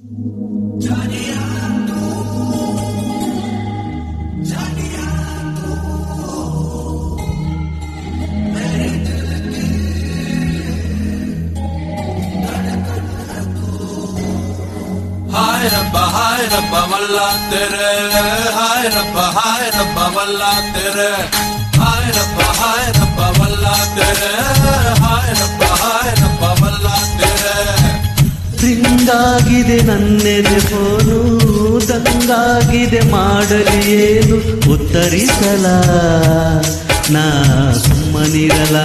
हाय रब्बा वल्ला तेरे, हाय रब्बा वल्ला तेरे, हाय रब्बा वल्ला तेरे, हाय रब्बा वल्ला तेरे. ರಿಂಗಾಗಿದೆ ನನ್ನೆದೆ ಫೋನು, ದಂಗಾಗಿದೆ ಮಾಡಲಿ ಏನು ಉತ್ತರಿಸಲ, ನಾ ಸುಮ್ಮನಿರಲ.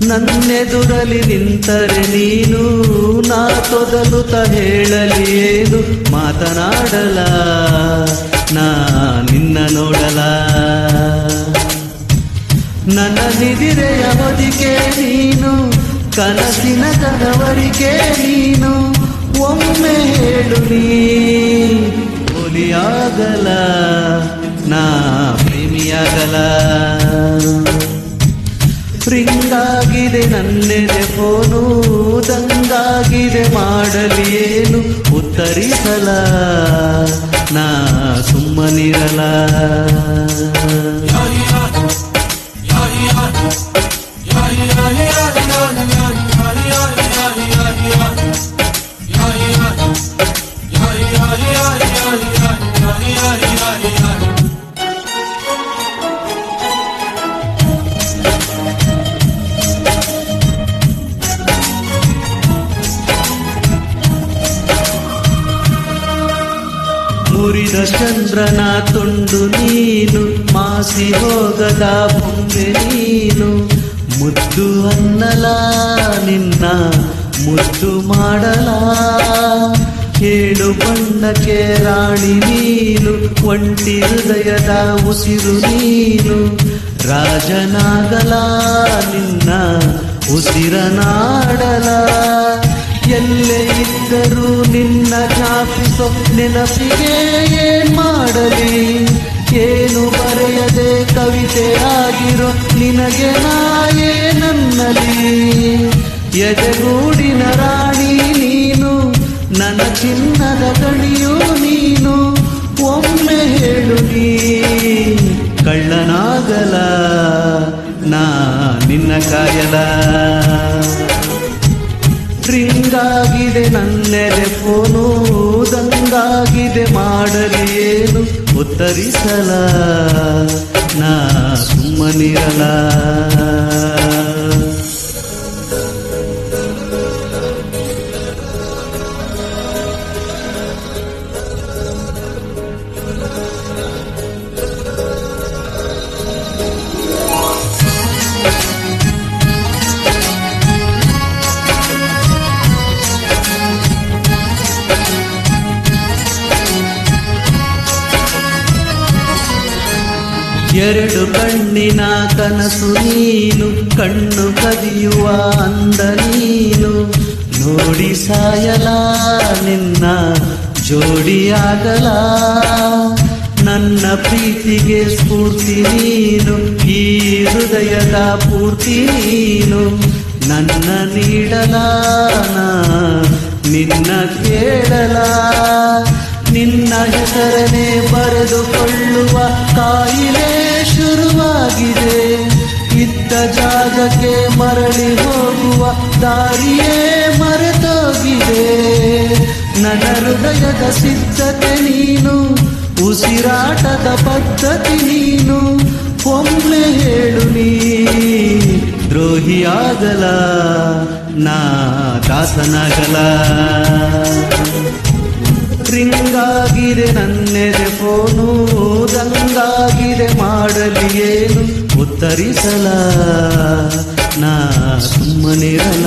ನನ್ನೆದುರಲಿ ನಿಂತರೆ ನೀನು, ನಾ ತೊದಲುತ್ತ ಹೇಳಲಿ ಏನು ಮಾತನಾಡಲ, ನಾ ನಿನ್ನ ನೋಡಲ. ನನ್ನ ನಿದಿರೆಯ ಹೊದಿಕೆ ನೀನು, ಕನಸಿನ ಕನವರಿಕೆ ನೀನು, ಒಮ್ಮೆ ಹೇಳು ನೀ ಒಲಿಯಾಗಲ, ನಾ ಪ್ರೇಮಿಯಾಗಲ. ರಿಂಗಾಗಿದೆ ನನ್ನೆದೆ ಫೋನು, ದಂಗಾಗಿದೆ ಮಾಡಲಿ ಏನು ಉತ್ತರಿಸಲ, ನಾ ಸುಮ್ಮನಿರಲ. ಮುರಿದ ಚಂದ್ರನ ತುಂಡು ನೀನು, ಮಾಸಿ ಹೋಗದ ಬೊಂಬೆ ನೀನು, ಮುದ್ದು ಅನ್ನಲ ನಿನ್ನ ಮುದ್ದು ಮಾಡಲ. ಏಳು ಬಣ್ಣಕ್ಕೆ ರಾಣಿ ನೀನು, ಒಂಟಿ ಹೃದಯದ ಉಸಿರು ನೀನು, ರಾಜನಾಗಲ ನಿನ್ನ ಉಸಿರನಾಡಲ. ಎಲ್ಲೇ ಇದ್ದರೂ ನಿನ್ನ ಜ್ಞಾಪಿಸೋ ನೆನಪಿಗೆ ಏನ್ ಮಾಡಲಿ, ಏನು ಬರೆಯದೆ ಕವಿತೆ ಆಗಿರೋ ನಿನಗೆ ನಾಯೇ ನನ್ನಲಿ. ಎದೆಗೂಡಿನ ರಾಣಿ ನೀನು, ನನ್ನ ಚಿನ್ನದ ಗಣಿಯು ನೀನು, ಒಮ್ಮೆ ಹೇಳು ನೀ ಕಳ್ಳನಾಗಲ, ನಾ ನಿನ್ನ ಕಾಯಲ. ರಿಂಗಾಗಿದೆ ನನ್ನೆದೆ ಫೋನು, ದಂಗಾಗಿದೆ ಮಾಡಲಿ ಏನು ಉತ್ತರಿಸಲ, ನಾ ಸುಮ್ಮನಿರಲ. ಎರಡು ಕಣ್ಣಿನ ಕನಸು ನೀನು, ಕಣ್ಣು ಕದಿಯುವ ಅಂದ ನೀನು, ನೋಡಿ ಸಾಯಲ ನಿನ್ನ ಜೋಡಿಯಾಗಲ. ನನ್ನ ಪ್ರೀತಿಗೆ ಸ್ಫೂರ್ತಿ ನೀನು, ಈ ಹೃದಯದ ಪೂರ್ತಿ ನೀನು, ನನ್ನ ನೀಡಲ ನಾ ನಿನ್ನ ಕೇಳಲ. ನಿನ್ನ ಹೆಸರನೆ ಬರೆದುಕೊಳ್ಳುವ ಕಾಯಿಲೆ ಶುರುವಾಗಿದೆ, ಇದ್ದ ಜಾಗಕ್ಕೆ ಮರಳಿ ಹೋಗುವ ದಾರಿಯೇ ಮರೆತೋಗಿದೆ. ನನ್ನ ಹೃದಯದ ಸಿದ್ಧತೆ ನೀನು, ಉಸಿರಾಟದ ಪದ್ಧತಿ ನೀನು, ಒಮ್ಮೆ ಹೇಳು ನೀ ದ್ರೋಹಿಯಾಗಲ, ನಾ ದಾಸನಾಗಲ. ರಿಂಗಾಗಿದೆ ನನ್ನೆದೆ ಫೋನು, ದಂಗಾಗಿದೆ ಮಾಡಲಿ ಏನು ಉತ್ತರಿಸಲ, ನಾ ಸುಮ್ಮನಿರಲ.